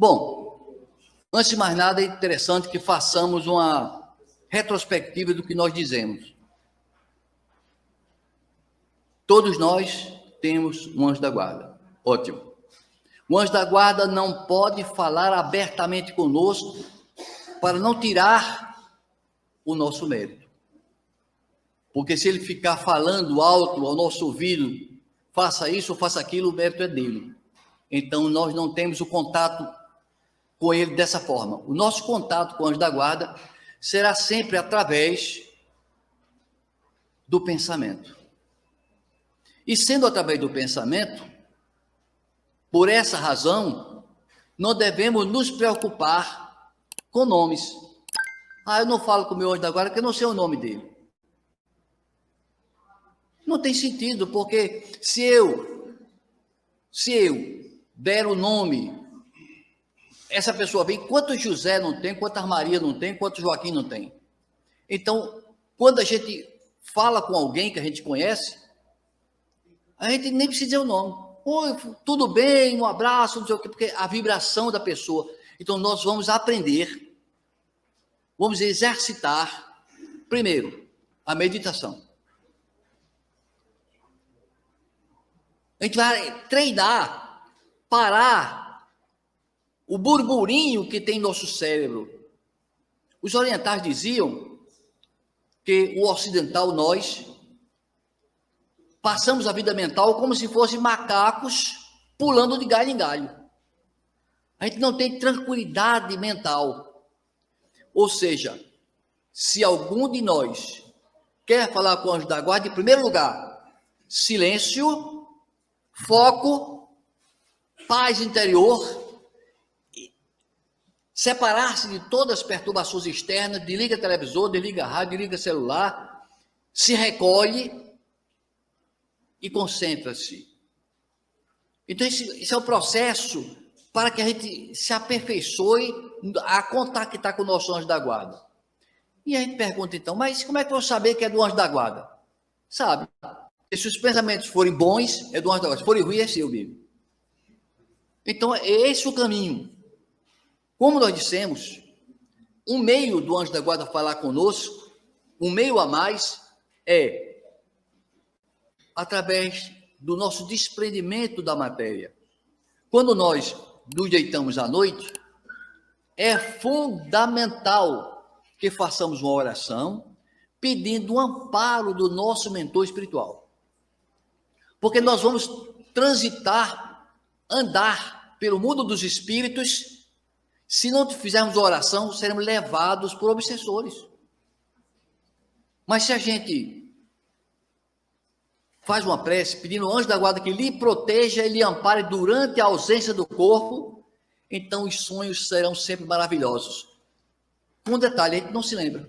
Bom, antes de mais nada, é interessante que façamos uma retrospectiva do que nós dizemos. Todos nós temos um anjo da guarda. Ótimo. O anjo da guarda não pode falar abertamente conosco para não tirar o nosso mérito. Porque se ele ficar falando alto ao nosso ouvido, faça isso ou faça aquilo, o mérito é dele. Então, nós não temos o contato com ele dessa forma. O nosso contato com o anjo da guarda será sempre através do pensamento. E sendo através do pensamento, por essa razão, não devemos nos preocupar com nomes. Eu não falo com o meu anjo da guarda porque eu não sei o nome dele. Não tem sentido, porque se eu der o nome, essa pessoa vem, quantos José não tem, quantas Maria não tem, quantos Joaquim não tem. Então, quando a gente fala com alguém que a gente conhece, a gente nem precisa dizer o nome. Oi, tudo bem, um abraço, não sei o quê, porque a vibração da pessoa. Então, nós vamos aprender, vamos exercitar, primeiro, a meditação. A gente vai treinar, parar o burburinho que tem no nosso cérebro. Os orientais diziam que o ocidental, nós, passamos a vida mental como se fossem macacos pulando de galho em galho. A gente não tem tranquilidade mental. Ou seja, se algum de nós quer falar com o anjo da guarda, em primeiro lugar, silêncio, foco, paz interior, separar-se de todas as perturbações externas, desliga televisor, desliga rádio, desliga celular, se recolhe e concentra-se. Então, esse é o processo para que a gente se aperfeiçoe a contactar com o nosso anjo da guarda. E a gente pergunta, então, mas como é que eu vou saber que é do anjo da guarda? Sabe? E se os pensamentos forem bons, é do anjo da guarda. Se forem ruins, é seu, mesmo. Então, é esse o caminho. Como nós dissemos, um meio do anjo da guarda falar conosco, um meio a mais, é através do nosso desprendimento da matéria. Quando nós nos deitamos à noite, é fundamental que façamos uma oração pedindo o amparo do nosso mentor espiritual. Porque nós vamos transitar, andar pelo mundo dos espíritos. Se não fizermos oração, seremos levados por obsessores. Mas se a gente faz uma prece pedindo ao anjo da guarda que lhe proteja e lhe ampare durante a ausência do corpo, então os sonhos serão sempre maravilhosos. Com um detalhe, a gente não se lembra.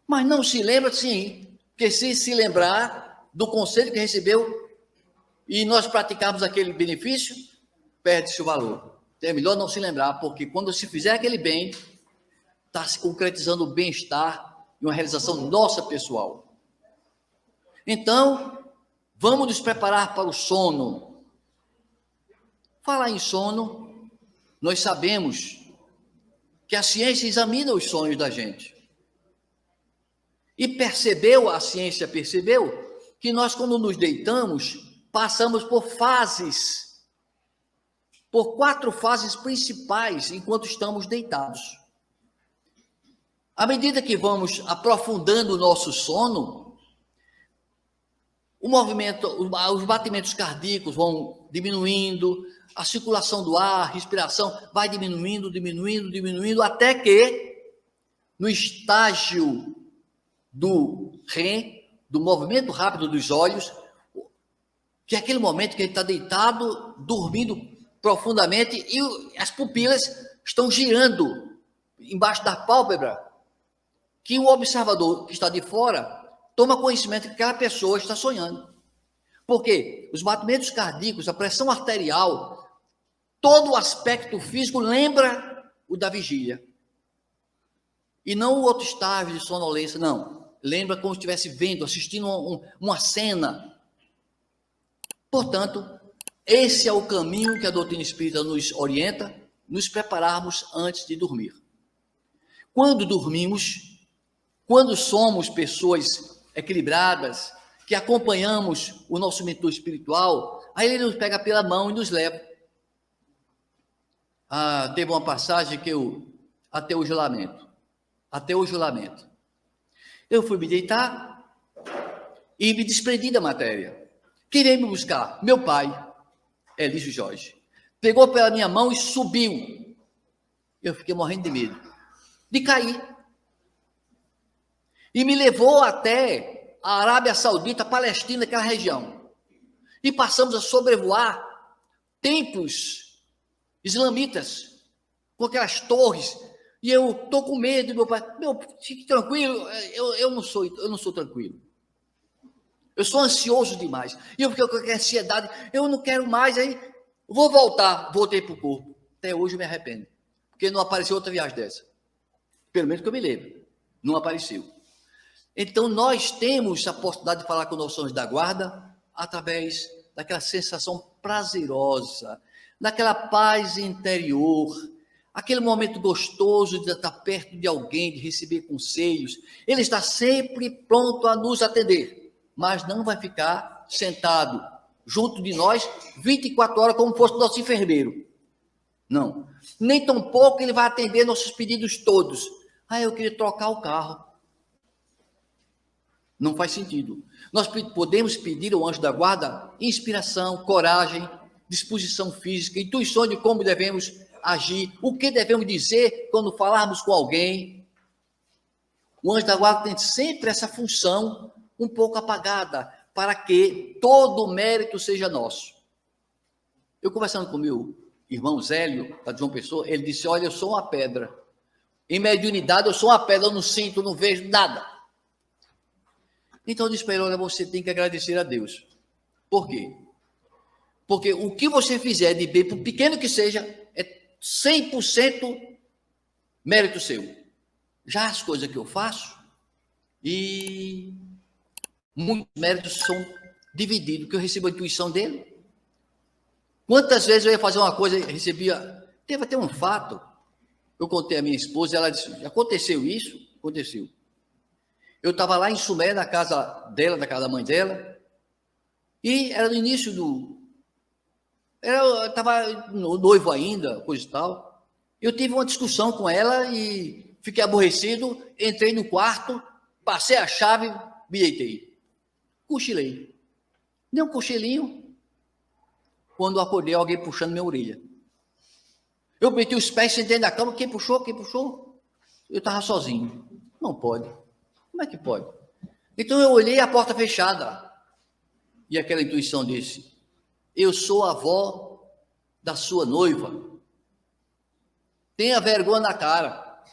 Mas não se lembra, sim, porque se lembrar do conselho que recebeu e nós praticarmos aquele benefício, perde-se o valor. É melhor não se lembrar, porque quando se fizer aquele bem, está se concretizando o bem-estar e uma realização nossa pessoal. Então, vamos nos preparar para o sono. Falar em sono, nós sabemos que a ciência examina os sonhos da gente. E a ciência percebeu que nós, quando nos deitamos, passamos por 4 fases principais enquanto estamos deitados. À medida que vamos aprofundando o nosso sono, o movimento, os batimentos cardíacos vão diminuindo, a circulação do ar, a respiração vai diminuindo, até que, no estágio do REM, do movimento rápido dos olhos, que é aquele momento que ele está deitado, dormindo profundamente, e as pupilas estão girando embaixo da pálpebra, que o observador que está de fora toma conhecimento que aquela pessoa está sonhando. Porque os batimentos cardíacos, a pressão arterial, todo o aspecto físico lembra o da vigília. E não o outro estágio de sonolência, não. Lembra como se estivesse vendo, assistindo uma cena. Portanto, esse é o caminho que a doutrina espírita nos orienta, nos prepararmos antes de dormir. Quando dormimos, quando somos pessoas equilibradas, que acompanhamos o nosso mentor espiritual, aí ele nos pega pela mão e nos leva. Teve uma passagem que até hoje eu lamento. Eu fui me deitar e me desprendi da matéria. Quem veio me buscar? Meu pai, Elísio Jorge. Pegou pela minha mão e subiu. Eu fiquei morrendo de medo de cair. E me levou até a Arábia Saudita, Palestina, aquela região. E passamos a sobrevoar templos islamitas, com aquelas torres. E eu estou com medo, meu pai. Fique tranquilo, eu não sou tranquilo. Eu sou ansioso demais. E eu fiquei com aquela ansiedade, eu não quero mais, aí vou voltar. Voltei para o corpo. Até hoje eu me arrependo. Porque não apareceu outra viagem dessa. Pelo menos que eu me lembro. Não apareceu. Então, nós temos a possibilidade de falar com nossos anjos da guarda através daquela sensação prazerosa, daquela paz interior, aquele momento gostoso de estar perto de alguém, de receber conselhos. Ele está sempre pronto a nos atender, mas não vai ficar sentado junto de nós 24 horas como fosse nosso enfermeiro. Não. Nem tampouco ele vai atender nossos pedidos todos. Eu queria trocar o carro. Não faz sentido. Nós podemos pedir ao anjo da guarda inspiração, coragem, disposição física, intuição de como devemos agir, o que devemos dizer quando falarmos com alguém. O anjo da guarda tem sempre essa função um pouco apagada, para que todo o mérito seja nosso. Eu conversando com meu irmão Zélio, da João Pessoa, ele disse, olha, eu sou uma pedra. Em mediunidade, eu sou uma pedra, eu não sinto, não vejo nada. Então, eu disse para ele, olha, você tem que agradecer a Deus. Por quê? Porque o que você fizer de bem, por pequeno que seja, é 100% mérito seu. Já as coisas que eu faço, e muitos méritos são divididos, que eu recebo a intuição dele. Quantas vezes eu ia fazer uma coisa e recebia... Teve até um fato, eu contei à minha esposa, ela disse, aconteceu isso? Aconteceu. Eu estava lá em Sumé, na casa dela, na casa da mãe dela, e era no início eu estava noivo ainda, coisa e tal. Eu tive uma discussão com ela e fiquei aborrecido, entrei no quarto, passei a chave, me deitei. Cochilei. Dei um cochilinho, quando acordei, alguém puxando minha orelha. Eu meti os pés, sentei na cama, quem puxou? Eu estava sozinho. Não pode. Como é que pode? Então eu olhei a porta fechada. E aquela intuição disse, eu sou a avó da sua noiva. Tenha vergonha na cara.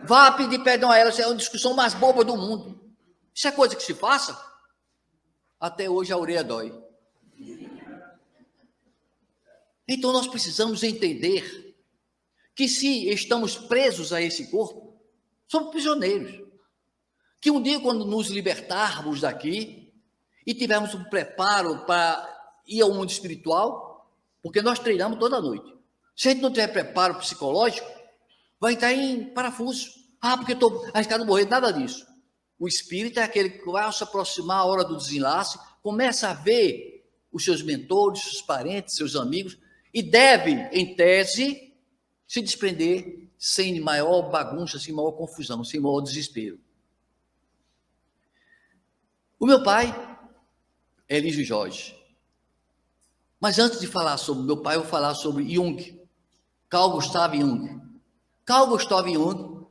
Vá pedir perdão a ela, isso é uma discussão mais boba do mundo. Isso é coisa que se faça? Até hoje a orelha dói. Então nós precisamos entender que se estamos presos a esse corpo, somos prisioneiros. Que um dia, quando nos libertarmos daqui e tivermos um preparo para ir ao mundo espiritual, porque nós treinamos toda noite. Se a gente não tiver preparo psicológico, vai entrar em parafuso. Porque eu estou arriscado a morrer, nada disso. O espírito é aquele que vai se aproximar a hora do desenlace, começa a ver os seus mentores, seus parentes, seus amigos, e deve, em tese, se desprender sem maior bagunça, sem maior confusão, sem maior desespero. O meu pai é Elísio Jorge. Mas antes de falar sobre meu pai, eu vou falar sobre Jung, Carl Gustav Jung. Carl Gustav Jung,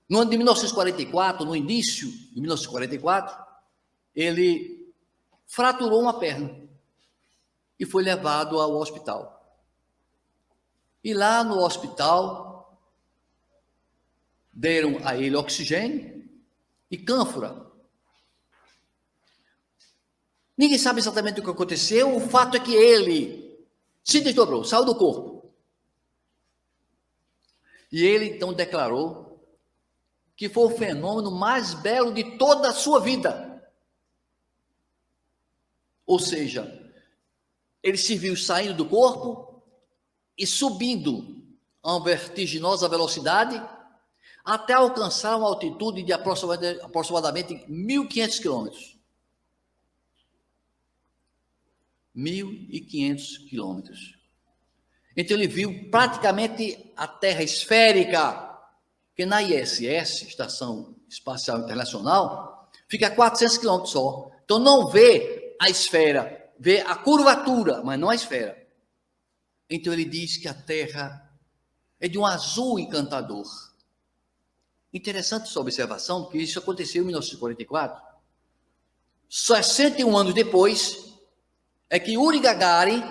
no ano de 1944, no início de 1944, ele fraturou uma perna e foi levado ao hospital. E lá no hospital, deram a ele oxigênio e cânfora. Ninguém sabe exatamente o que aconteceu, o fato é que ele se desdobrou, saiu do corpo. E ele então declarou que foi o fenômeno mais belo de toda a sua vida. Ou seja, ele se viu saindo do corpo, e subindo a uma vertiginosa velocidade até alcançar uma altitude de aproximadamente 1.500 quilômetros. 1.500 quilômetros. Então ele viu praticamente a Terra esférica, que na ISS, Estação Espacial Internacional, fica a 400 quilômetros só. Então não vê a esfera, vê a curvatura, mas não a esfera. Então ele diz que a Terra é de um azul encantador. Interessante essa observação, porque isso aconteceu em 1944. 61 anos depois, é que Yuri Gagarin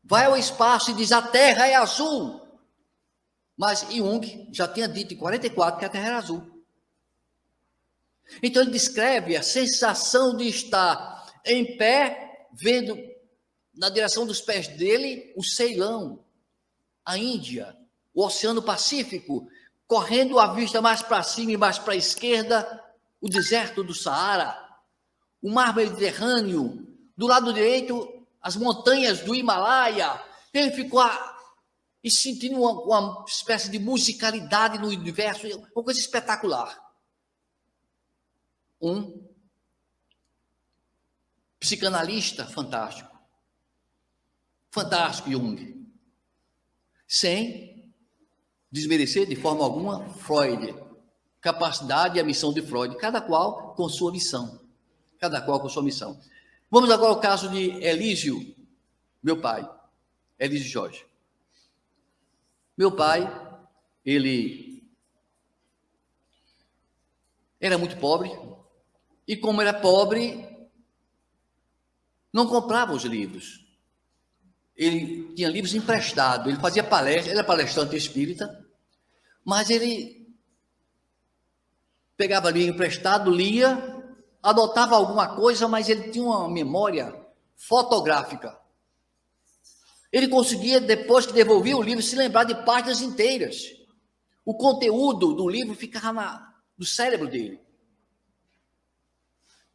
vai ao espaço e diz: a Terra é azul. Mas Jung já tinha dito em 44 que a Terra era azul. Então ele descreve a sensação de estar em pé, vendo na direção dos pés dele o Ceilão, a Índia, o Oceano Pacífico, correndo a vista mais para cima e mais para a esquerda, o deserto do Saara, o mar Mediterrâneo, do lado direito, as montanhas do Himalaia. Ele ficou e sentindo uma espécie de musicalidade no universo, uma coisa espetacular. Um psicanalista fantástico. Fantástico, Jung. Sem desmerecer de forma alguma Freud. Capacidade e a missão de Freud. Cada qual com sua missão. Cada qual com sua missão. Vamos agora ao caso de Elísio, meu pai. Elísio Jorge. Meu pai, ele era muito pobre. E como era pobre, não comprava os livros. Ele tinha livros emprestados, ele fazia palestra, ele era palestrante espírita, mas ele pegava livro emprestado, lia, adotava alguma coisa, mas ele tinha uma memória fotográfica. Ele conseguia, depois que devolvia o livro, se lembrar de páginas inteiras. O conteúdo do livro ficava no cérebro dele.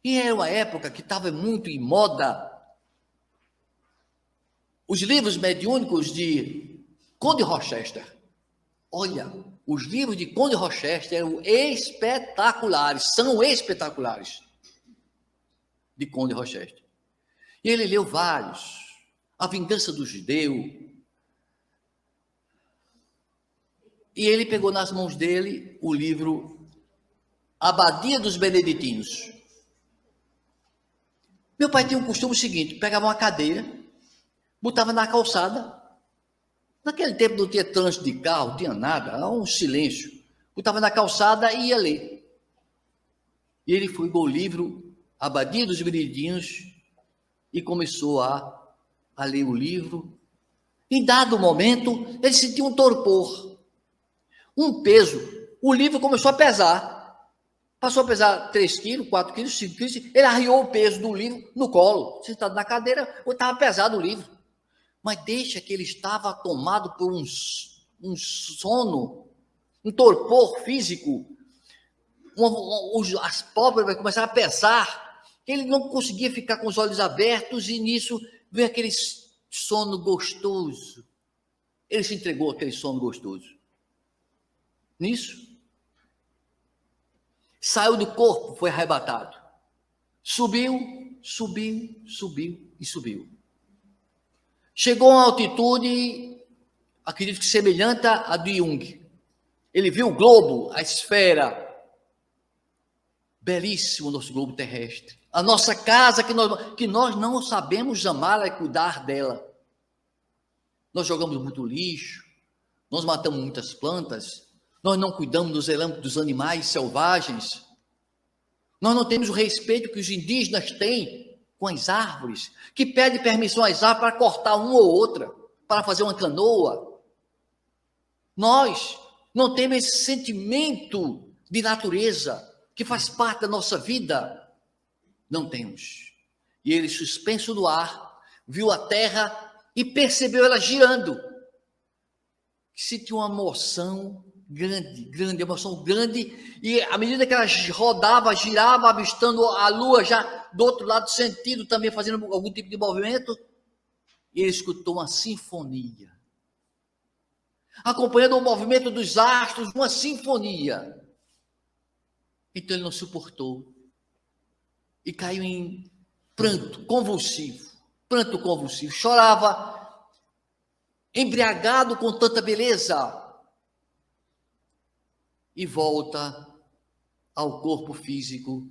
E era uma época que estava muito em moda os livros mediúnicos de Conde Rochester. Olha, os livros de Conde Rochester eram espetaculares, são espetaculares, de Conde Rochester. E ele leu vários. A Vingança do Judeu. E ele pegou nas mãos dele o livro Abadia dos Beneditinos. Meu pai tinha um costume seguinte: pegava uma cadeira, botava na calçada. Naquele tempo não tinha trânsito de carro, não tinha nada, era um silêncio. Botava na calçada e ia ler. E ele foi com o livro Abadia dos Beneditinos e começou a ler o livro. Em dado momento, ele sentiu um torpor, um peso. O livro começou a pesar. Passou a pesar 3 quilos, 4 quilos, 5 quilos. Ele arriou o peso do livro no colo, sentado na cadeira, estava pesado o livro. Mas deixa que ele estava tomado por um sono, um torpor físico. As pálpebras começaram a pesar. Ele não conseguia ficar com os olhos abertos e nisso veio aquele sono gostoso. Ele se entregou àquele sono gostoso. Nisso, saiu do corpo, foi arrebatado. Subiu, subiu, subiu e subiu. Chegou a uma altitude, acredito que semelhante à de Jung. Ele viu o globo, a esfera. Belíssimo o nosso globo terrestre. A nossa casa que nós não sabemos amar e cuidar dela. Nós jogamos muito lixo, nós matamos muitas plantas, nós não cuidamos dos animais selvagens, nós não temos o respeito que os indígenas têm com as árvores, que pedem permissão às árvores para cortar uma ou outra, para fazer uma canoa. Nós não temos esse sentimento de natureza que faz parte da nossa vida. Não temos. E ele, suspenso no ar, viu a terra e percebeu ela girando. Sentiu uma emoção grande, emoção grande, e à medida que ela rodava, girava, avistando a lua já do outro lado, sentido também, fazendo algum tipo de movimento, ele escutou uma sinfonia. acompanhando o movimento dos astros, uma sinfonia. Então ele não suportou e caiu em pranto convulsivo, chorava embriagado com tanta beleza e volta ao corpo físico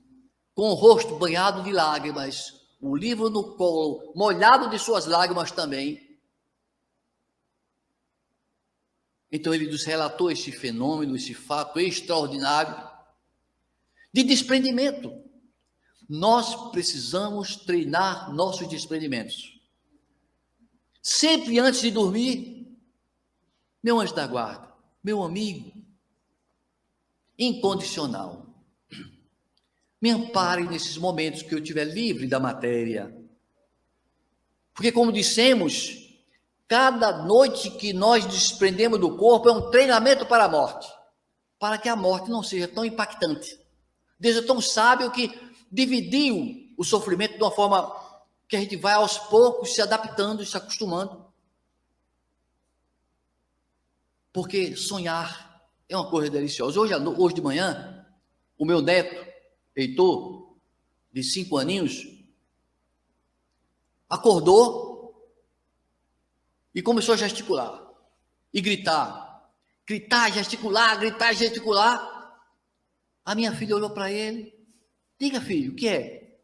com o rosto banhado de lágrimas, o livro no colo, molhado de suas lágrimas também. Então ele nos relatou esse fenômeno, esse fato extraordinário de desprendimento. Nós precisamos treinar nossos desprendimentos. Sempre antes de dormir, meu anjo da guarda, meu amigo, incondicional, me ampare nesses momentos que eu estiver livre da matéria. Porque, como dissemos, cada noite que nós desprendemos do corpo é um treinamento para a morte, para que a morte não seja tão impactante. Deus é tão sábio que dividiu o sofrimento de uma forma que a gente vai aos poucos se adaptando, se acostumando. Porque sonhar é uma coisa deliciosa. Hoje de manhã, o meu neto, Heitor, de 5 aninhos, acordou e começou a gesticular e gritar, gesticular. A minha filha olhou para ele, diga, filho, o que é?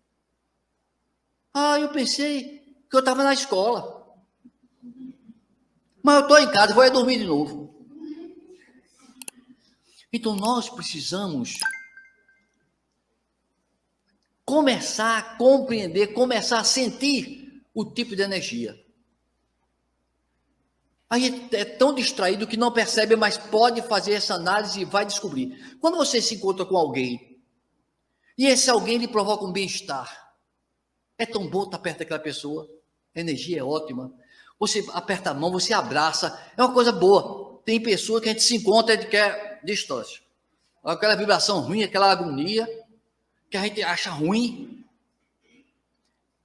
Eu pensei que eu estava na escola, mas eu estou em casa, vou dormir de novo. Então nós precisamos começar a compreender, começar a sentir o tipo de energia. A gente é tão distraído que não percebe, mas pode fazer essa análise e vai descobrir. Quando você se encontra com alguém, e esse alguém lhe provoca um bem-estar, é tão bom estar perto daquela pessoa, a energia é ótima, você aperta a mão, você abraça, é uma coisa boa. Tem pessoa que a gente se encontra e quer distância. Aquela vibração ruim, aquela agonia, que a gente acha ruim.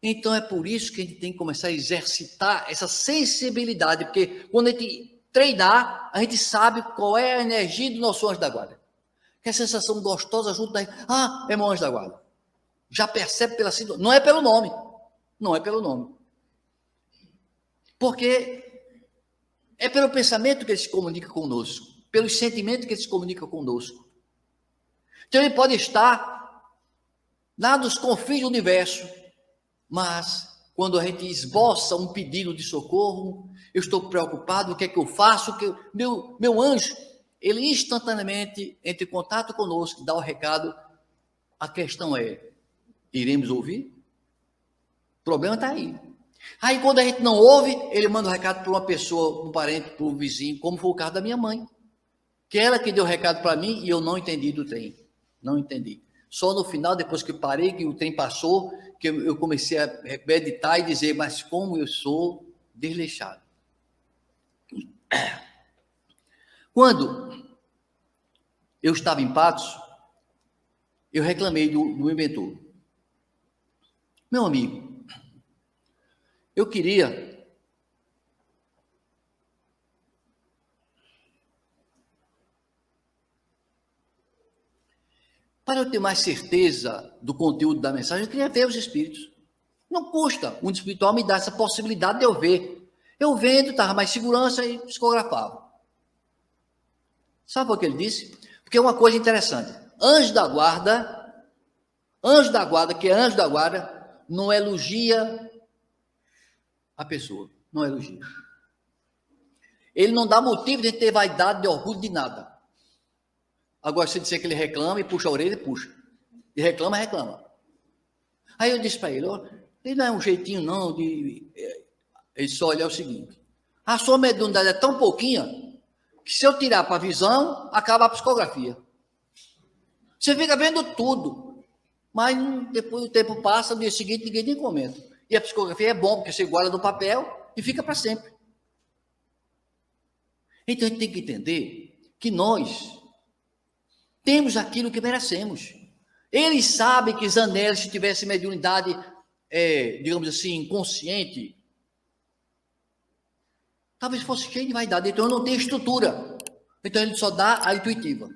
Então é por isso que a gente tem que começar a exercitar essa sensibilidade, porque quando a gente treinar, a gente sabe qual é a energia do nosso anjo da guarda. Que é a sensação gostosa junto da... é meu anjo da guarda. Já percebe pela situação, não é pelo nome. Porque é pelo pensamento que ele se comunica conosco, pelos sentimentos que ele se comunica conosco. Então ele pode estar lá nos confins do universo, mas quando a gente esboça um pedido de socorro, eu estou preocupado, o que é que eu faço? Meu anjo, ele instantaneamente entra em contato conosco, dá o recado. A questão é, iremos ouvir? O problema está aí. Aí quando a gente não ouve, ele manda o recado para uma pessoa, um parente, para um vizinho, como foi o caso da minha mãe, que ela que deu o recado para mim e eu não entendi do trem. Não entendi. Só no final, depois que parei, que o trem passou, que eu comecei a meditar e dizer, mas como eu sou desleixado. Quando eu estava em Patos, eu reclamei do inventor. Meu amigo, eu queria para eu ter mais certeza do conteúdo da mensagem, eu queria ver os espíritos. Não custa. Um espiritual me dá essa possibilidade de eu ver. Eu vendo, estava mais segurança e psicografava. Sabe o que ele disse? Porque é uma coisa interessante. Anjo da guarda, que é anjo da guarda, não elogia a pessoa. Não elogia. Ele não dá motivo de ter vaidade, de orgulho, de nada. Agora, se disser que ele reclama e puxa a orelha, ele puxa. E reclama. Aí eu disse para ele, ele não é um jeitinho não de... Ele só olha o seguinte, a sua mediunidade é tão pouquinha que se eu tirar para a visão, acaba a psicografia. Você fica vendo tudo, mas depois o tempo passa, no dia seguinte ninguém nem comenta. E a psicografia é bom, porque você guarda no papel e fica para sempre. Então a gente tem que entender que nós temos aquilo que merecemos. Ele sabe que Zanelli, se tivesse mediunidade, digamos assim, inconsciente, Talvez fosse cheio de vaidade, então eu não tenho estrutura. Então ele só dá a intuitiva.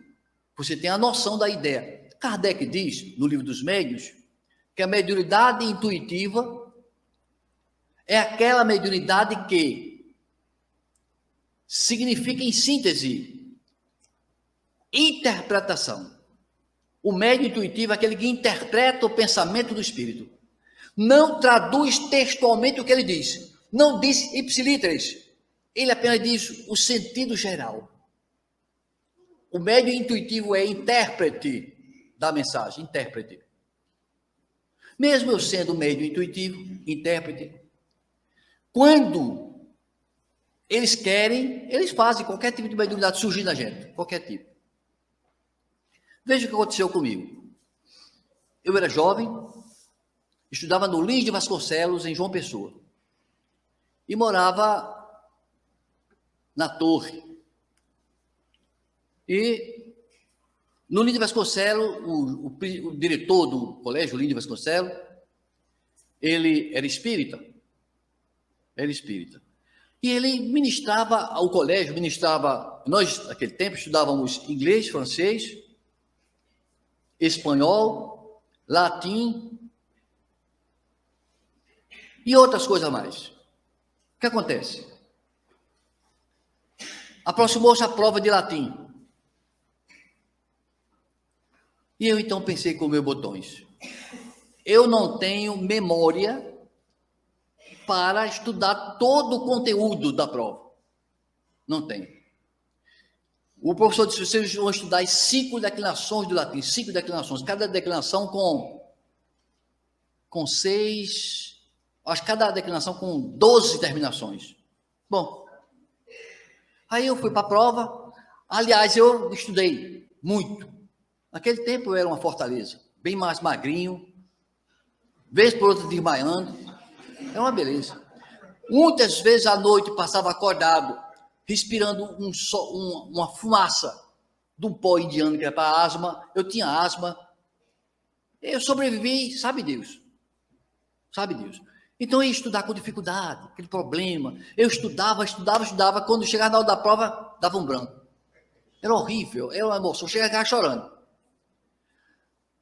Você tem a noção da ideia. Kardec diz, no Livro dos Médiuns, que a mediunidade intuitiva é aquela mediunidade que significa, em síntese, interpretação. O médium intuitivo é aquele que interpreta o pensamento do espírito. Não traduz textualmente o que ele diz. Não diz ipsiliteris. Ele apenas diz o sentido geral. O médium intuitivo é intérprete da mensagem, intérprete. Mesmo eu sendo médium intuitivo, intérprete, quando eles querem, eles fazem qualquer tipo de mediunidade surgir na gente, qualquer tipo. Veja o que aconteceu comigo. Eu era jovem, estudava no Lins de Vasconcelos, em João Pessoa, e morava na Torre. E no Lins de Vasconcelos, o diretor do colégio Lins de Vasconcelos, ele era espírita. E ele ministrava ao colégio, nós naquele tempo estudávamos inglês, francês, espanhol, latim e outras coisas mais. O que acontece? Aproximou-se a prova de latim. E eu então pensei com meus botões. Eu não tenho memória para estudar todo o conteúdo da prova. Não tenho. O professor disse, vocês vão estudar as 5 declinações do latim, 5 declinações, cada declinação com 6, acho que cada declinação com 12 terminações. Bom, aí eu fui para a prova, aliás, eu estudei muito. Naquele tempo eu era uma fortaleza, bem mais magrinho, vez por outra desmaiando, é uma beleza. Muitas vezes à noite passava acordado, respirando uma fumaça de um pó indiano que era para asma. Eu tinha asma. Eu sobrevivi, sabe Deus. Sabe Deus. Então eu ia estudar com dificuldade, aquele problema. Eu estudava. Quando chegava na hora da prova, dava um branco. Era horrível, era uma emoção. Eu chegava chorando.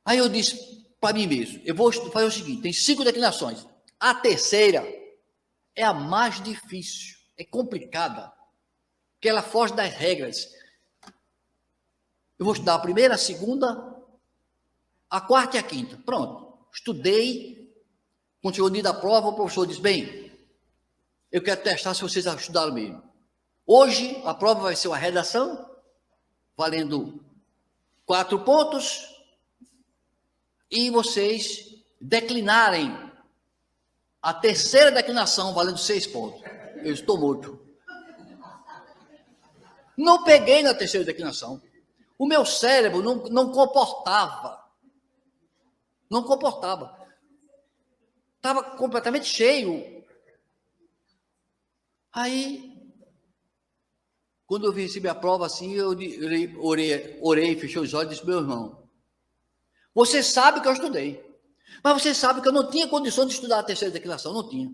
Aí eu disse para mim mesmo, eu vou fazer o seguinte, tem 5 declinações. A terceira é a mais difícil, é complicada, porque ela foge das regras. Eu vou estudar a primeira, a segunda, a quarta e a quinta. Pronto, estudei. Quando chegou o dia da prova, o professor disse, bem, eu quero testar se vocês estudaram mesmo. Hoje, a prova vai ser uma redação, valendo 4 pontos, e vocês declinarem a terceira declinação, valendo 6 pontos. Eu estou morto. Não peguei na terceira declinação. O meu cérebro não comportava. Não comportava. Estava completamente cheio. Aí, quando eu recebi a prova assim, eu orei, fechei os olhos e disse, meu irmão, você sabe que eu estudei, mas você sabe que eu não tinha condição de estudar a terceira declinação, não tinha.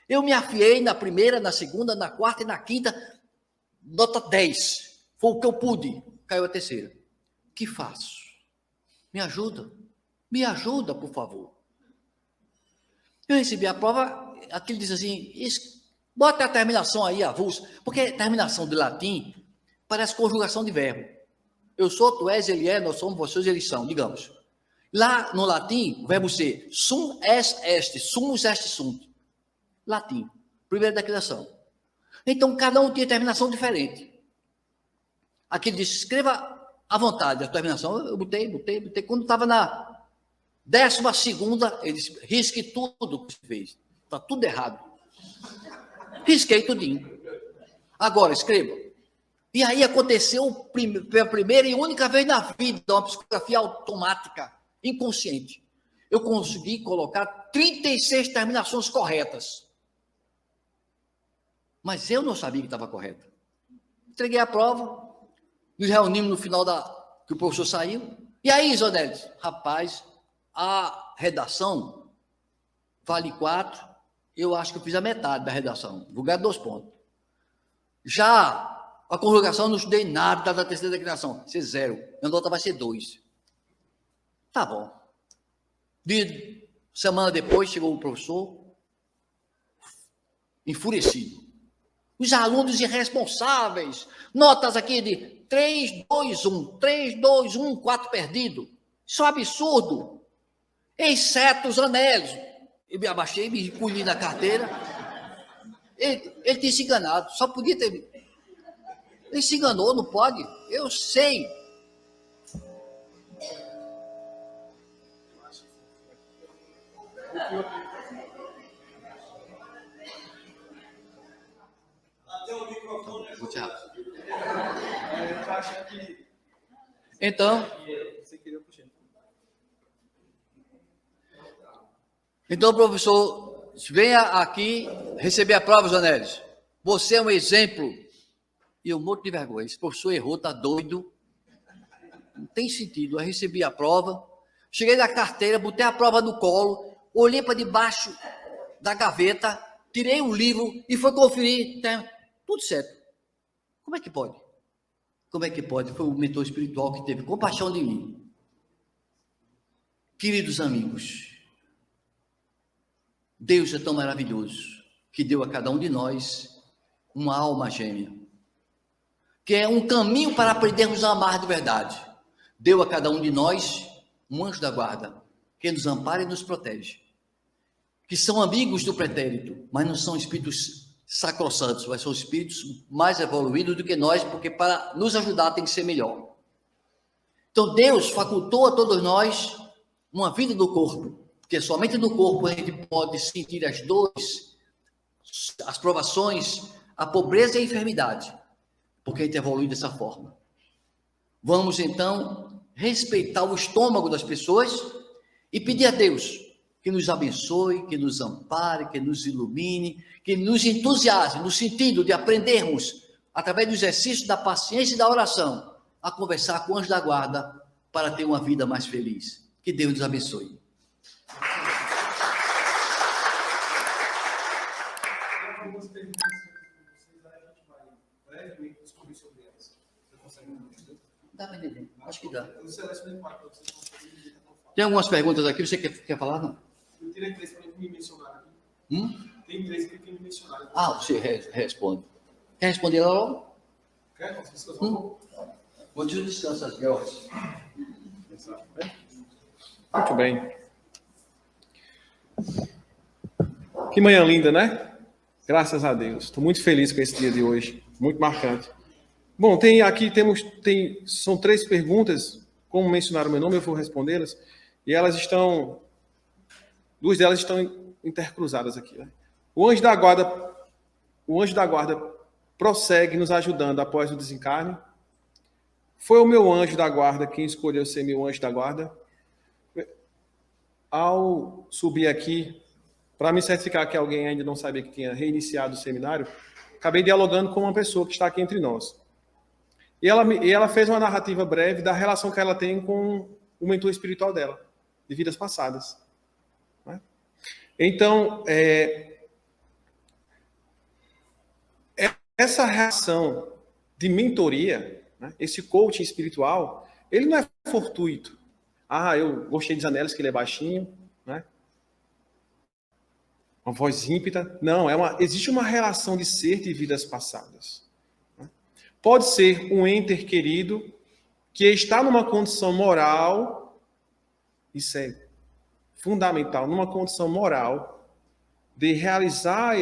Eu me afiei na primeira, na segunda, na quarta e na quinta, nota 10. Foi o que eu pude. Caiu a terceira. O que faço? Me ajuda, por favor. Eu recebi a prova, aquele diz assim, bota a terminação aí, avulsa, porque a terminação de latim parece conjugação de verbo. Eu sou, tu és, ele é, nós somos, vocês, eles são, digamos. Lá no latim, o verbo ser, sum est, sumus est sunt. Latim, primeira declinação. Então, cada um tinha terminação diferente. Aqui ele disse, escreva à vontade a terminação. Eu botei. Quando estava na 12ª, ele disse, risque tudo que você fez. Está tudo errado. Risquei tudinho. Agora, escreva. E aí aconteceu pela primeira e única vez na vida, uma psicografia automática, inconsciente. Eu consegui colocar 36 terminações corretas. Mas eu não sabia que estava correta. Entreguei a prova, nos reunimos no final que o professor saiu. E aí, Zonelis? Rapaz, a redação vale 4, eu acho que eu fiz a metade da redação, vou ganhar 2 pontos. Já a congregação não estudei nada da terceira declinação. Ser 0. Minha nota vai ser 2. Tá bom. Semana depois chegou o professor, enfurecido. Os alunos irresponsáveis, notas aqui de 3, 2, 1, 3, 2, 1, 4 perdido. Isso é um absurdo. Exceto os anéis. Eu me abaixei, me recolhi na carteira. Ele tinha se enganado, só podia ter. Ele se enganou, não pode. Eu sei. Então, professor, venha aqui receber a prova, Jonelis. Você é um exemplo. E eu morro de vergonha. Esse professor errou, tá doido. Não tem sentido. Eu recebi a prova, cheguei na carteira, botei a prova no colo, olhei para debaixo da gaveta, tirei o livro e fui conferir. Tudo certo. Como é que pode? Como é que pode? Foi o mentor espiritual que teve compaixão de mim. Queridos amigos, Deus é tão maravilhoso que deu a cada um de nós uma alma gêmea, que é um caminho para aprendermos a amar de verdade. Deu a cada um de nós um anjo da guarda, que nos ampara e nos protege, que são amigos do pretérito, mas não são espíritos sacrossantos, mas são espíritos mais evoluídos do que nós, porque para nos ajudar tem que ser melhor. Então Deus facultou a todos nós uma vida do corpo, porque somente no corpo a gente pode sentir as dores, as provações, a pobreza e a enfermidade, porque a gente evolui dessa forma. Vamos então respeitar o estômago das pessoas e pedir a Deus que nos abençoe, que nos ampare, que nos ilumine, que nos entusiasme no sentido de aprendermos, através do exercício da paciência e da oração, a conversar com o anjo da guarda para ter uma vida mais feliz. Que Deus nos abençoe. Algumas perguntas que vocês a gente vai brevemente descobrir sobre elas. Você consegue entender? Dá para entender, acho que dá. Eu selecionei 4 para vocês conseguirem. Tem algumas perguntas aqui, você quer falar? Não? Eu tirei 3 para me mencionar aqui. Tem 3 que me mencionaram. Ah, você responde. Quer responder ela logo? Quer? Posso descansar um pouco? Vou descansar as guerras. Muito bem. Que manhã linda, né? Graças a Deus. Estou muito feliz com esse dia de hoje. Muito marcante. Bom, são 3 perguntas. Como mencionaram meu nome, eu vou respondê-las. E elas estão... 2 delas estão intercruzadas aqui. Né? O anjo da guarda prossegue nos ajudando após o desencarne. Foi o meu anjo da guarda quem escolheu ser meu anjo da guarda. Ao subir aqui, para me certificar que alguém ainda não sabia que tinha reiniciado o seminário, acabei dialogando com uma pessoa que está aqui entre nós. E ela fez uma narrativa breve da relação que ela tem com o mentor espiritual dela, de vidas passadas. Né? Então, essa relação de mentoria, né, esse coaching espiritual, ele não é fortuito. Ah, eu gostei de Zanelis, que ele é baixinho, né? Uma voz ímpita. Não, existe uma relação de ser de vidas passadas. Né? Pode ser um enter querido que está numa condição moral, isso é fundamental, numa condição moral de realizar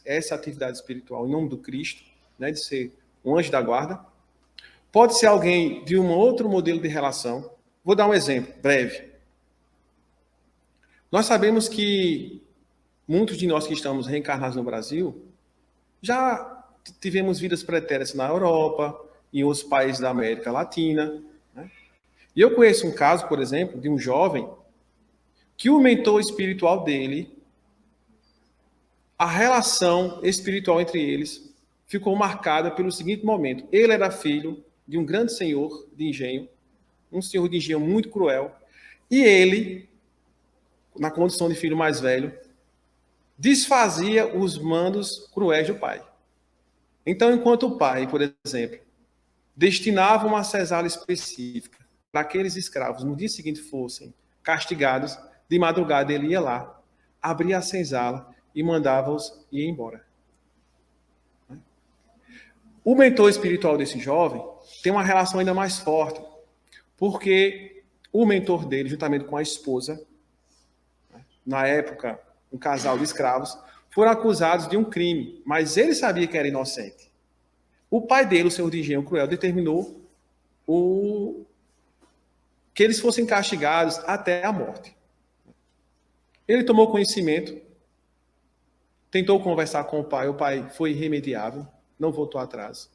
essa atividade espiritual em nome do Cristo, né, de ser um anjo da guarda. Pode ser alguém de um outro modelo de relação. Vou dar um exemplo breve. Nós sabemos que muitos de nós que estamos reencarnados no Brasil já tivemos vidas pretéritas na Europa, em outros países da América Latina. Né? E eu conheço um caso, por exemplo, de um jovem que o mentor espiritual dele, a relação espiritual entre eles ficou marcada pelo seguinte momento. Ele era filho de um grande senhor de engenho, um senhor de engenho muito cruel, e ele, na condição de filho mais velho, desfazia os mandos cruéis do pai. Então, enquanto o pai, por exemplo, destinava uma senzala específica para aqueles escravos no dia seguinte fossem castigados, de madrugada ele ia lá, abria a senzala e mandava-os ir embora. O mentor espiritual desse jovem tem uma relação ainda mais forte, porque o mentor dele, juntamente com a esposa, na época, um casal de escravos, foram acusados de um crime, mas ele sabia que era inocente. O pai dele, o senhor de engenho cruel, determinou que eles fossem castigados até a morte. Ele tomou conhecimento, tentou conversar com o pai foi irremediável, não voltou atrás.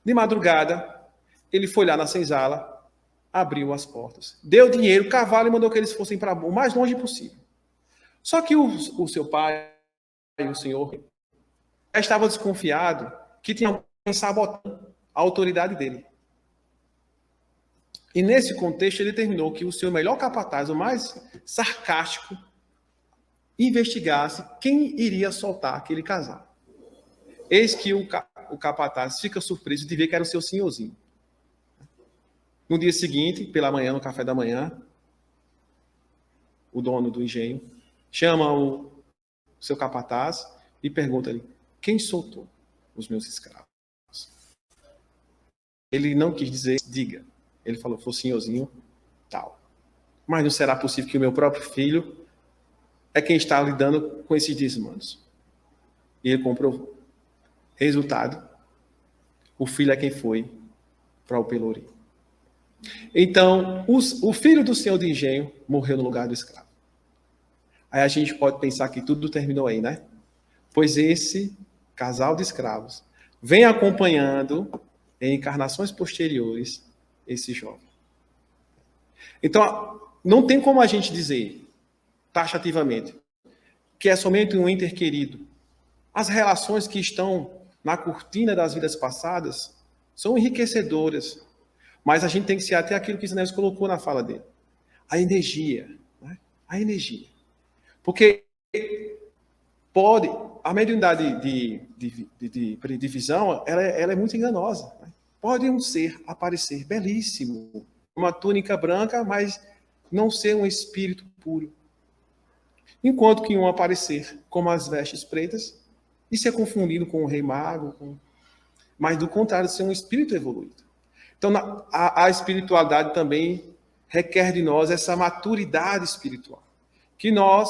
De madrugada, ele foi lá na senzala, abriu as portas, deu dinheiro, cavalo e mandou que eles fossem para o mais longe possível. Só que o seu pai, o senhor, já estava desconfiado que tinha alguém sabotando a autoridade dele. E nesse contexto ele determinou que o seu melhor capataz, o mais sarcástico, investigasse quem iria soltar aquele casal. Eis que o capataz fica surpreso de ver que era o seu senhorzinho. No dia seguinte, pela manhã, no café da manhã, o dono do engenho chama o seu capataz e pergunta-lhe: quem soltou os meus escravos? Ele não quis dizer, diga. Ele falou, foi o senhorzinho tal. Mas não será possível que o meu próprio filho é quem está lidando com esses desmandos. E ele comprovou. Resultado, o filho é quem foi para o Pelourinho. Então, o filho do senhor de engenho morreu no lugar do escravo. Aí a gente pode pensar que tudo terminou aí, né? Pois esse casal de escravos vem acompanhando em encarnações posteriores esse jovem. Então, não tem como a gente dizer taxativamente que é somente um enter querido. As relações que estão na cortina das vidas passadas são enriquecedoras, mas a gente tem que se ater àquilo que Zé Neves colocou na fala dele. A energia, né? A energia. Porque pode, a mediunidade de visão, ela é muito enganosa. Né? Pode um ser aparecer belíssimo, uma túnica branca, mas não ser um espírito puro. Enquanto que um aparecer com as vestes pretas e ser confundido com o rei mago, mas do contrário, ser um espírito evoluído. Então, a espiritualidade também requer de nós essa maturidade espiritual, que nós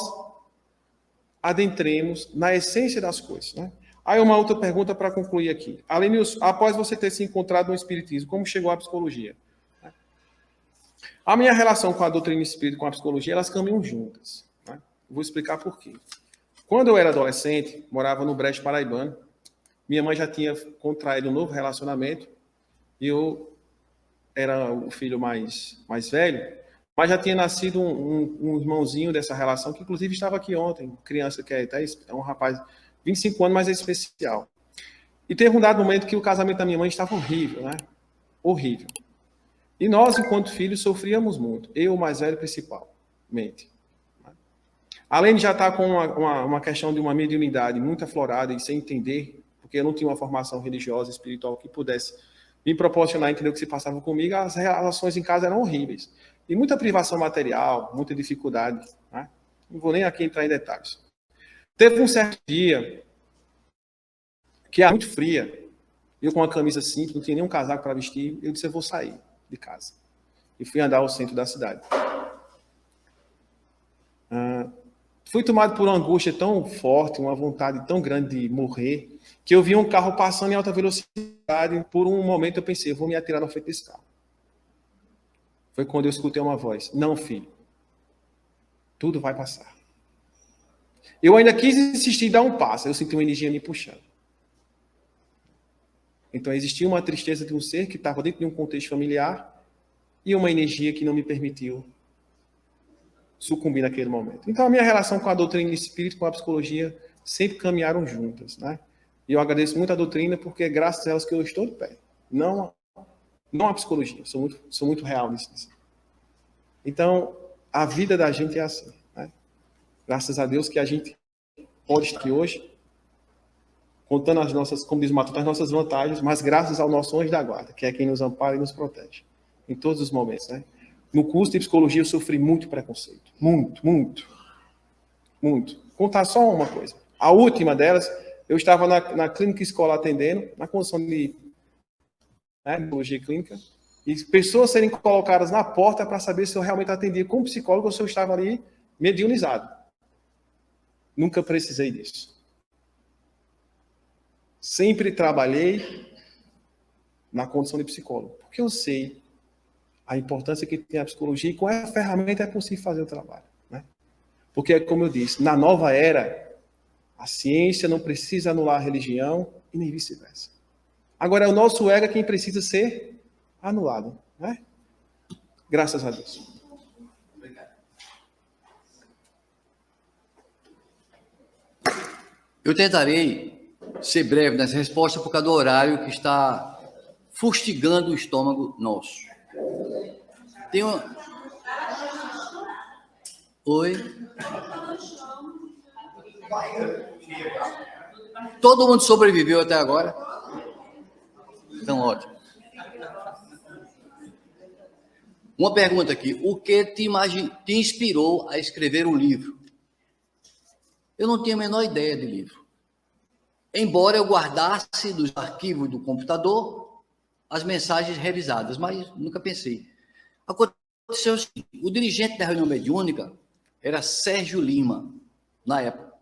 adentremos na essência das coisas. Né? Aí uma outra pergunta para concluir aqui. Alenilson, após você ter se encontrado no espiritismo, como chegou à psicologia? A minha relação com a doutrina espírita e com a psicologia, elas caminham juntas. Né? Vou explicar por quê. Quando eu era adolescente, morava no Brejo Paraibano, minha mãe já tinha contraído um novo relacionamento, e eu era o filho mais velho, mas já tinha nascido um irmãozinho dessa relação, que inclusive estava aqui ontem, criança que é um rapaz, 25 anos, mas é especial. E teve um dado momento que o casamento da minha mãe estava horrível, né? Horrível. E nós, enquanto filhos, sofríamos muito. Eu, o mais velho, principalmente. Além de já estar com uma questão de uma mediunidade muito aflorada e sem entender, porque eu não tinha uma formação religiosa, espiritual que pudesse me proporcionar entender o que se passava comigo, as relações em casa eram horríveis. E muita privação material, muita dificuldade. Né? Não vou nem aqui entrar em detalhes. Teve um certo dia que era muito fria, eu com uma camisa simples, não tinha nenhum casaco para vestir, eu disse, eu vou sair de casa. E fui andar ao centro da cidade. Fui tomado por uma angústia tão forte, uma vontade tão grande de morrer, que eu vi um carro passando em alta velocidade. Por um momento eu pensei, eu vou me atirar na frente desse carro. Foi quando eu escutei uma voz. Não, filho. Tudo vai passar. Eu ainda quis insistir em dar um passo. Eu senti uma energia me puxando. Então existia uma tristeza de um ser que estava dentro de um contexto familiar e uma energia que não me permitiu sucumbir naquele momento. Então a minha relação com a doutrina espírita, com a psicologia, sempre caminharam juntas, né? E eu agradeço muito a doutrina porque é graças a elas que eu estou de pé. Não a psicologia. Sou muito real nisso. Então, a vida da gente é assim, né? Graças a Deus que a gente pode estar aqui hoje contando as nossas, como diz o Matuto, as nossas vantagens, mas graças ao nosso anjo da guarda, que é quem nos ampara e nos protege, em todos os momentos, né? No curso de psicologia eu sofri muito preconceito, muito. Contar só uma coisa. A última delas, eu estava na clínica escolar atendendo, na condição de psicologia clínica, e pessoas serem colocadas na porta para saber se eu realmente atendia como psicólogo ou se eu estava ali mediunizado. Nunca precisei disso. Sempre trabalhei na condição de psicólogo, porque eu sei a importância que tem a psicologia e com essa ferramenta é possível fazer o trabalho, né? Porque, como eu disse, na nova era, a ciência não precisa anular a religião e nem vice-versa. Agora, é o nosso ego quem precisa ser anulado, né? Graças a Deus. Eu tentarei ser breve nessa resposta por causa do horário que está fustigando o estômago nosso. Tem uma... Oi? Todo mundo sobreviveu até agora? Então, ótimo. Uma pergunta aqui. O que te inspirou a escrever um livro? Eu não tinha a menor ideia de livro. Embora eu guardasse dos arquivos do computador as mensagens revisadas, mas nunca pensei. Aconteceu o seguinte, o dirigente da reunião mediúnica era Sérgio Lima, na época.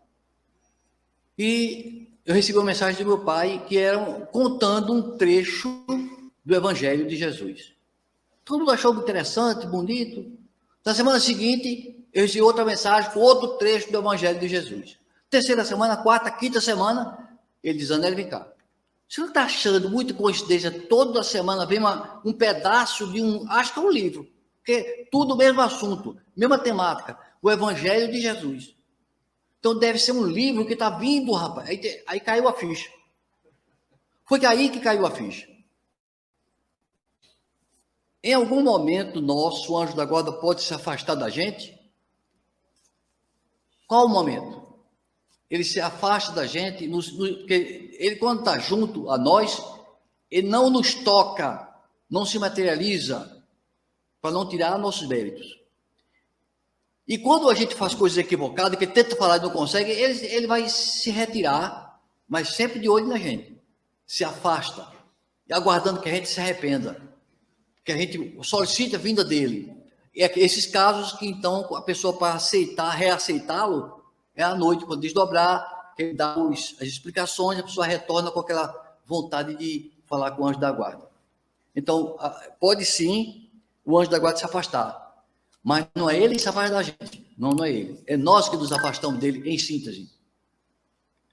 E eu recebi uma mensagem do meu pai que era contando um trecho do Evangelho de Jesus. Todo mundo achou interessante, bonito. Na semana seguinte, eu recebi outra mensagem com outro trecho do Evangelho de Jesus. Terceira semana, quarta, quinta semana, ele diz, André, vem cá. Você não está achando muito coincidência? Toda semana vem um pedaço de acho que é um livro, porque tudo o mesmo assunto, mesma temática, o Evangelho de Jesus. Então deve ser um livro que está vindo, rapaz. Aí caiu a ficha. Foi aí que caiu a ficha. Em algum momento nosso, o anjo da guarda pode se afastar da gente? Qual o momento? Ele se afasta da gente, porque ele quando está junto a nós, ele não nos toca, não se materializa, para não tirar nossos méritos. E quando a gente faz coisas equivocadas, que tenta falar e não consegue, ele vai se retirar, mas sempre de olho na gente. Se afasta, aguardando que a gente se arrependa, que a gente solicite a vinda dele. E é esses casos que, então, a pessoa, para reaceitá-lo, é à noite, quando desdobrar, que ele dá as explicações, a pessoa retorna com aquela vontade de falar com o anjo da guarda. Então, pode sim o anjo da guarda se afastar. Mas não é ele que se afasta da gente. Não é ele. É nós que nos afastamos dele, em síntese.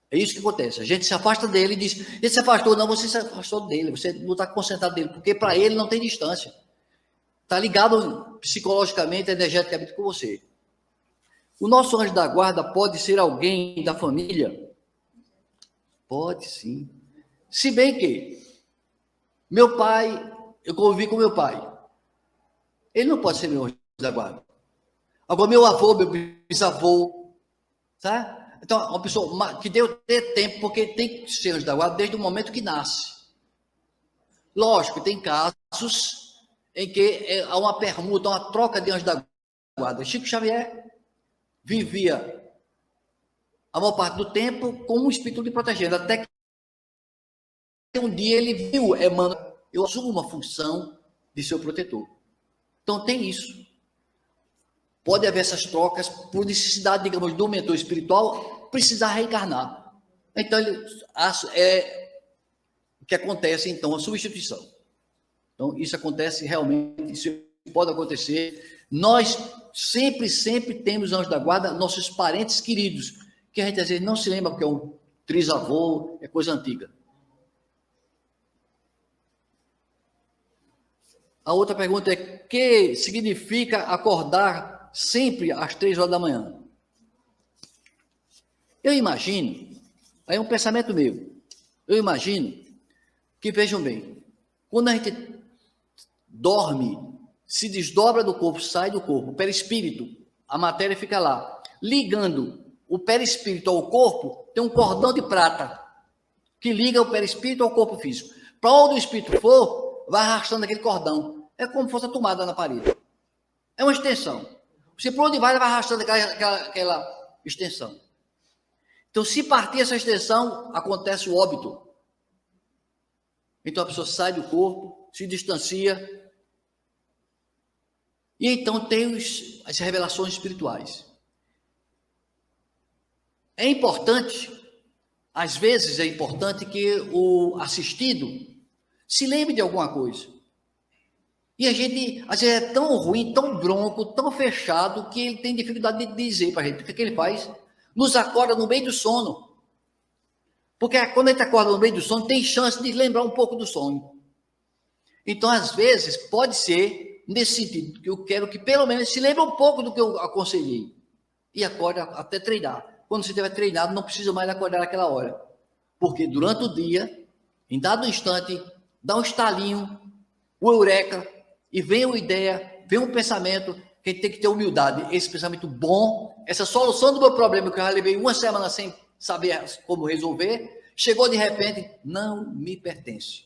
É isso que acontece. A gente se afasta dele e diz, ele se afastou. Não, você se afastou dele. Você não está concentrado nele. Porque para ele não tem distância. Está ligado psicologicamente, energeticamente com você. O nosso anjo da guarda pode ser alguém da família? Pode, sim. Se bem que meu pai, eu convivi com meu pai. Ele não pode ser meu anjo da guarda. Agora, meu avô, meu bisavô, tá? Então, uma pessoa que deu tempo, porque tem que ser anjo da guarda desde o momento que nasce. Lógico, tem casos em que há uma permuta, uma troca de anjo da guarda. Chico Xavier vivia a maior parte do tempo com um espírito de protegendo, até que um dia ele viu Emmanuel, eu assumo uma função de seu protetor. Então tem isso. Pode haver essas trocas por necessidade, digamos, do mentor espiritual precisar reencarnar. Então, o que acontece, então, a substituição. Então, isso acontece realmente, isso pode acontecer. Nós sempre temos anjos da guarda, nossos parentes queridos, que a gente às vezes não se lembra porque é um trisavô, é coisa antiga. A outra pergunta é, que significa acordar sempre às 3 horas da manhã? Eu imagino, aí é um pensamento meu, eu imagino que, vejam bem, quando a gente dorme, se desdobra do corpo, sai do corpo, o perispírito, a matéria fica lá. Ligando o perispírito ao corpo, tem um cordão de prata. que liga o perispírito ao corpo físico. Para onde o espírito for, vai arrastando aquele cordão. É como se fosse a tomada na parede. É uma extensão. Você por onde vai, vai arrastando aquela extensão. Então, se partir essa extensão, acontece o óbito. Então, a pessoa sai do corpo, se distancia. E então tem as revelações espirituais. É importante, às vezes é importante que o assistido se lembre de alguma coisa. E a gente, às vezes, é tão ruim, tão bronco, tão fechado, que ele tem dificuldade de dizer para a gente. O que ele faz? Nos acorda no meio do sono. Porque quando a gente acorda no meio do sono, tem chance de lembrar um pouco do sonho. Então, às vezes, pode ser nesse sentido, que eu quero que pelo menos se lembre um pouco do que eu aconselhei. E acorda até treinar. Quando você estiver treinado, não precisa mais acordar naquela hora. Porque durante o dia, em dado instante, dá um estalinho, o eureka, e vem uma ideia, vem um pensamento, que a gente tem que ter humildade. Esse pensamento bom, essa solução do meu problema, que eu já levei uma semana sem saber como resolver, chegou de repente, não me pertence.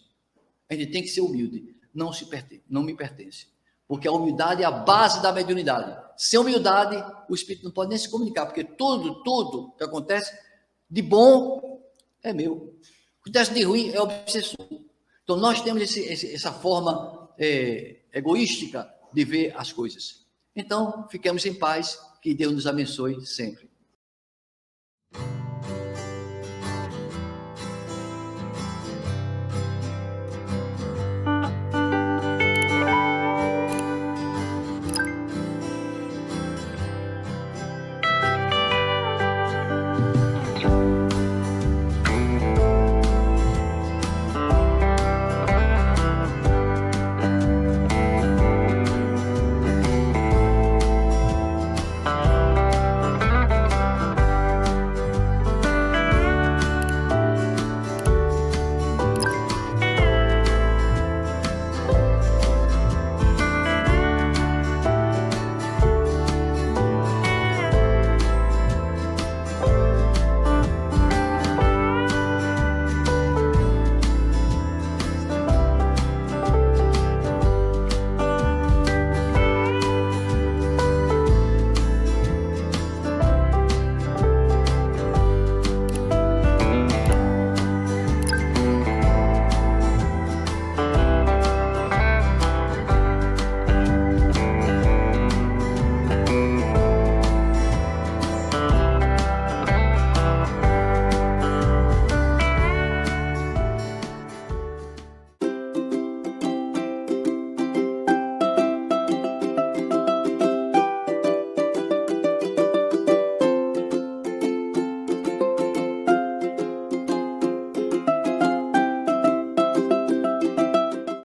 A gente tem que ser humilde. Não me pertence. Porque a humildade é a base da mediunidade. Sem humildade, o espírito não pode nem se comunicar, porque tudo que acontece de bom é meu. O que acontece de ruim é obsessor. Então, nós temos essa forma egoística de ver as coisas. Então, fiquemos em paz, que Deus nos abençoe sempre.